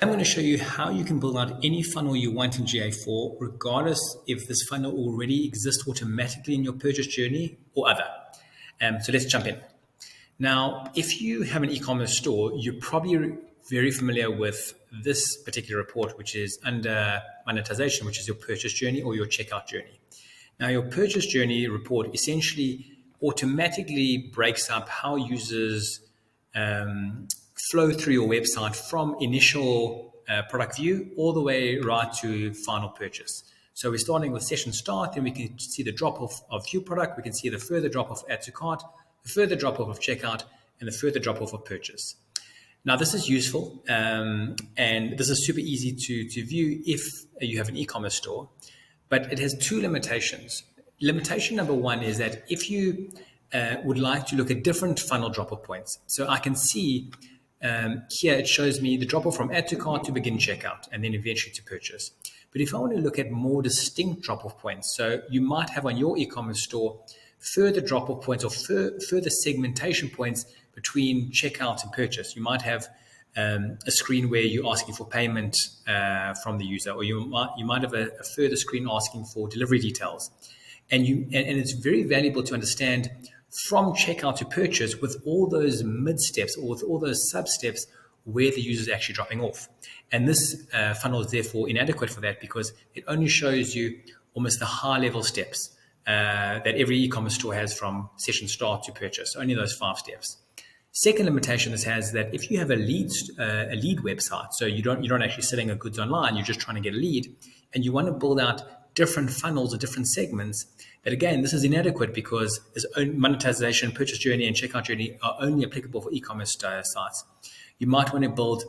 I'm going to show you how you can build out any funnel you want in GA4, regardless if this funnel already exists automatically in your purchase journey or other. So let's jump in. Now, if you have an e-commerce store, you're probably very familiar with this particular report, which is under monetization, which is your purchase journey or your checkout journey. Now, your purchase journey report essentially automatically breaks up how users flow through your website from initial product view all the way right to final purchase. So we're starting with session start, and we can see the drop off of view product. We can see the further drop off add to cart, the further drop off of checkout, and the further drop off of purchase. Now, this is useful, and this is super easy to view if you have an e-commerce store, but it has two limitations. Limitation number one is that if you would like to look at different funnel drop-off points, so I can see here it shows me the drop-off from add to cart to begin checkout, and then eventually to purchase. But if I want to look at more distinct drop-off points, so you might have on your e-commerce store further drop-off points or further segmentation points between checkout and purchase. You might have a screen where you're asking for payment from the user, or you might have a further screen asking for delivery details. And it's very valuable to understand from checkout to purchase with all those mid steps or with all those sub steps where the user is actually dropping off. And this funnel is therefore inadequate for that because it only shows you almost the high level steps that every e-commerce store has from session start to purchase, only those 5 steps. Second limitation this has that if you have a lead website, so you're not actually selling a goods online, you're just trying to get a lead, and you want to build out different funnels or different segments, that again, this is inadequate because this monetization, purchase journey, and checkout journey are only applicable for e-commerce sites. You might want to build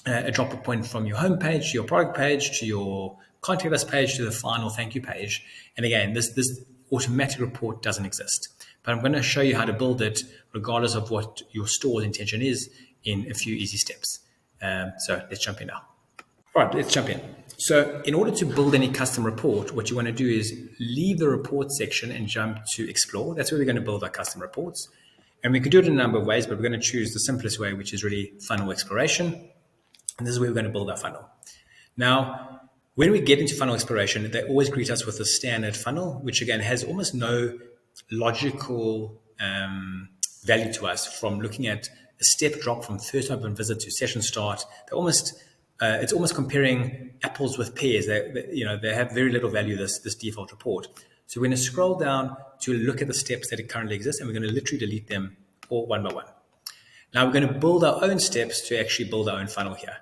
a drop-off point from your homepage to your product page to your contact us page to the final thank you page. And again, this automatic report doesn't exist. But I'm going to show you how to build it regardless of what your store's intention is in a few easy steps. So let's jump in now. All right, let's jump in. So in order to build any custom report, what you want to do is leave the report section and jump to explore. That's where we're going to build our custom reports. And we can do it in a number of ways, but we're going to choose the simplest way, which is really funnel exploration. And this is where we're going to build our funnel. Now, when we get into funnel exploration, they always greet us with a standard funnel, which again has almost no logical value to us from looking at a step drop from first open visit to session start. It's almost comparing apples with pears. They have very little value, this default report. So we're going to scroll down to look at the steps that currently exist, and we're going to literally delete them all one by one. Now we're going to build our own steps to actually build our own funnel here.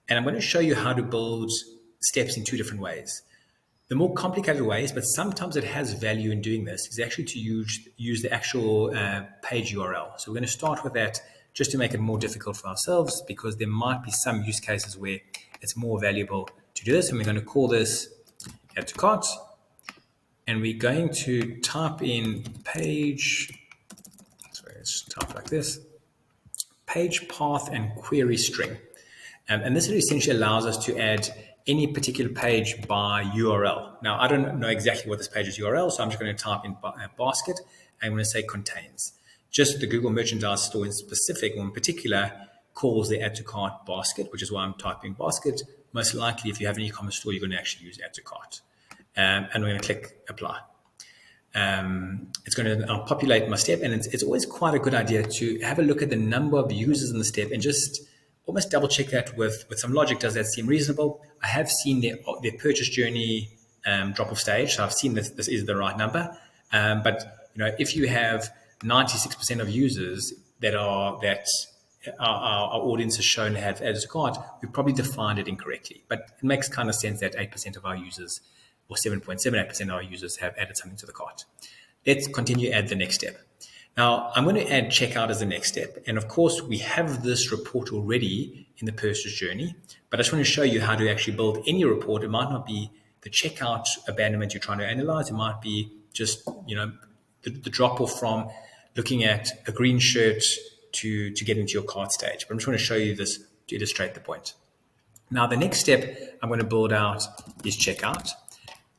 And I'm going to show you how to build steps in 2 different ways. The more complicated ways, but sometimes it has value in doing this, is actually to use the actual page URL. So we're going to start with that just to make it more difficult for ourselves, because there might be some use cases where it's more valuable to do this. And we're going to call this add to cart. And we're going to type in page, sorry, let's type like this, page path and query string. And this essentially allows us to add any particular page by URL. Now, I don't know exactly what this page's URL, so I'm just going to type in basket, and I'm going to say contains. Just the Google Merchandise Store in specific, or in particular, calls the add to cart basket, which is why I'm typing basket. Most likely, if you have an e-commerce store, you're going to actually use add to cart. And we're going to click apply. It's going to populate my step, and it's always quite a good idea to have a look at the number of users in the step and just almost double check that with some logic. Does that seem reasonable? I have seen their purchase journey drop off stage, so I've seen this is the right number. But if you have 96% of users that our audience has shown have added to cart, we've probably defined it incorrectly. But it makes kind of sense that 8% of our users, or 7.78% of our users, have added something to the cart. Let's continue add the next step. Now, I'm going to add checkout as the next step. And of course, we have this report already in the purchase journey, but I just want to show you how to actually build any report. It might not be the checkout abandonment you're trying to analyze. It might be just, the drop off from looking at a green shirt to get into your cart stage. But I'm just going to show you this to illustrate the point. Now, the next step I'm going to build out is checkout.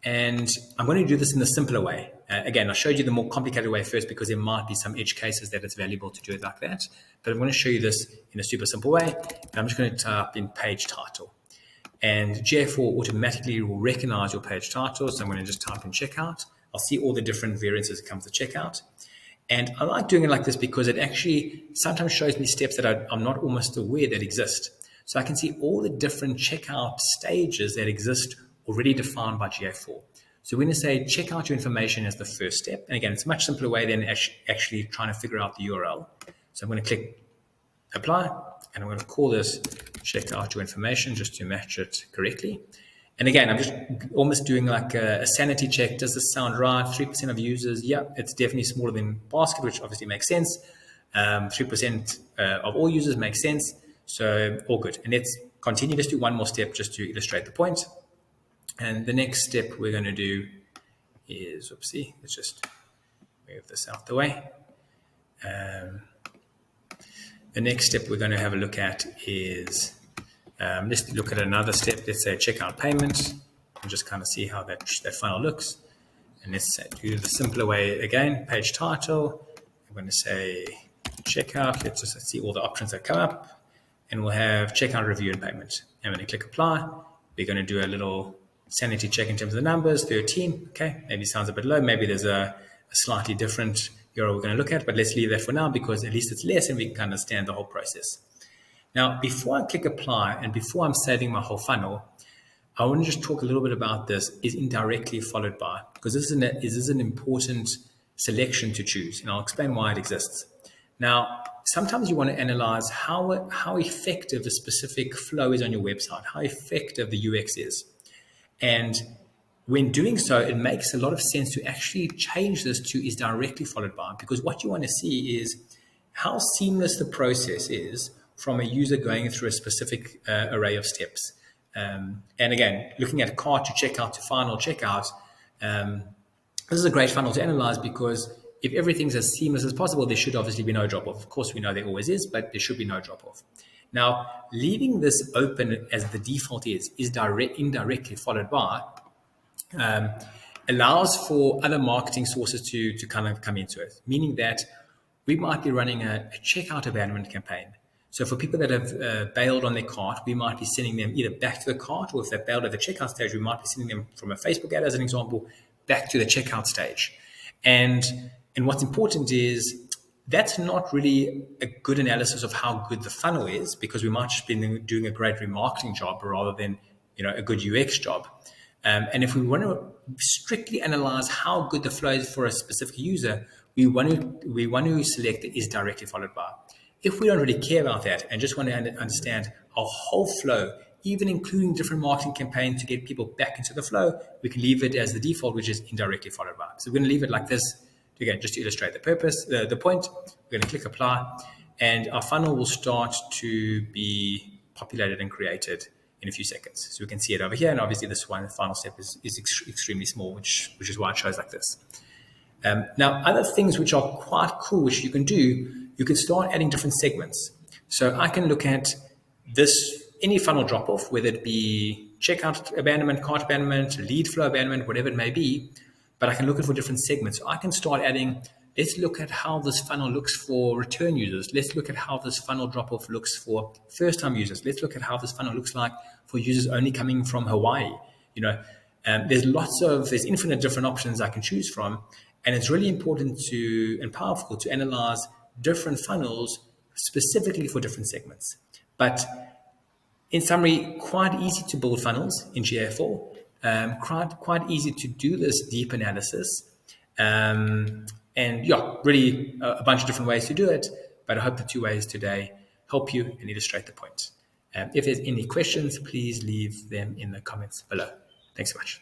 And I'm going to do this in a simpler way. Again, I showed you the more complicated way first because there might be some edge cases that it's valuable to do it like that. But I'm going to show you this in a super simple way. And I'm just going to type in page title. And GA4 automatically will recognize your page title. So I'm going to just type in checkout. I'll see all the different variances that come to checkout. And I like doing it like this because it actually sometimes shows me steps that I'm not almost aware that exist. So I can see all the different checkout stages that exist already defined by GA4. So we're going to say check out your information as the first step. And again, it's a much simpler way than actually trying to figure out the URL. So I'm going to click apply, and I'm going to call this check out your information just to match it correctly. And again, I'm just almost doing like a sanity check. Does this sound right? 3% of users. Yeah, it's definitely smaller than basket, which obviously makes sense. 3% of all users makes sense. So all good. And let's continue. Let's do one more step just to illustrate the point. And the next step we're going to do is, oopsie, let's just move this out the way. The next step we're going to have a look at is, let's look at another step. Let's say checkout payment and just kind of see how that funnel looks. And let's do the simpler way again, page title. I'm going to say checkout. Let's just see all the options that come up. And we'll have checkout review and payment. I'm going to click apply. We're going to do a little sanity check in terms of the numbers, 13. Okay, maybe sounds a bit low. Maybe there's a slightly different URL we're going to look at, but let's leave that for now because at least it's less and we can understand the whole process. Now, before I click apply and before I'm saving my whole funnel, I want to just talk a little bit about this is indirectly followed by, because this is an important selection to choose, and I'll explain why it exists. Now, sometimes you want to analyze how effective a specific flow is on your website, how effective the UX is. And when doing so, it makes a lot of sense to actually change this to is directly followed by, because what you want to see is how seamless the process is from a user going through a specific array of steps. And again, looking at cart to checkout to final checkout, this is a great funnel to analyze because if everything's as seamless as possible, there should obviously be no drop-off. Of course, we know there always is, but there should be no drop-off. Now, leaving this open as the default is indirectly followed by, allows for other marketing sources to kind of come into it, meaning that we might be running a checkout abandonment campaign. So for people that have bailed on their cart, we might be sending them either back to the cart, or if they've bailed at the checkout stage, we might be sending them from a Facebook ad, as an example, back to the checkout stage. And what's important is that's not really a good analysis of how good the funnel is, because we might just be doing a great remarketing job rather than a good UX job. And if we want to strictly analyze how good the flow is for a specific user, we want to select the is directly followed by. If we don't really care about that and just want to understand our whole flow, even including different marketing campaigns to get people back into the flow, we can leave it as the default, which is indirectly followed by. So we're going to leave it like this, again, just to illustrate the purpose, the point. We're going to click apply, and our funnel will start to be populated and created in a few seconds. So we can see it over here, and obviously this one, the final step, is extremely small, which is why it shows like this. Now, other things which are quite cool, which you can do, you can start adding different segments. So I can look at this, any funnel drop-off, whether it be checkout abandonment, cart abandonment, lead flow abandonment, whatever it may be, but I can look at for different segments. So I can start adding, let's look at how this funnel looks for return users. Let's look at how this funnel drop-off looks for first-time users. Let's look at how this funnel looks like for users only coming from Hawaii. There's infinite different options I can choose from. And it's really important and powerful to analyze different funnels specifically for different segments. But in summary, quite easy to build funnels in GA4, quite easy to do this deep analysis. Really a bunch of different ways to do it, but I hope the 2 ways today help you and illustrate the point. If there's any questions, please leave them in the comments below. Thanks so much.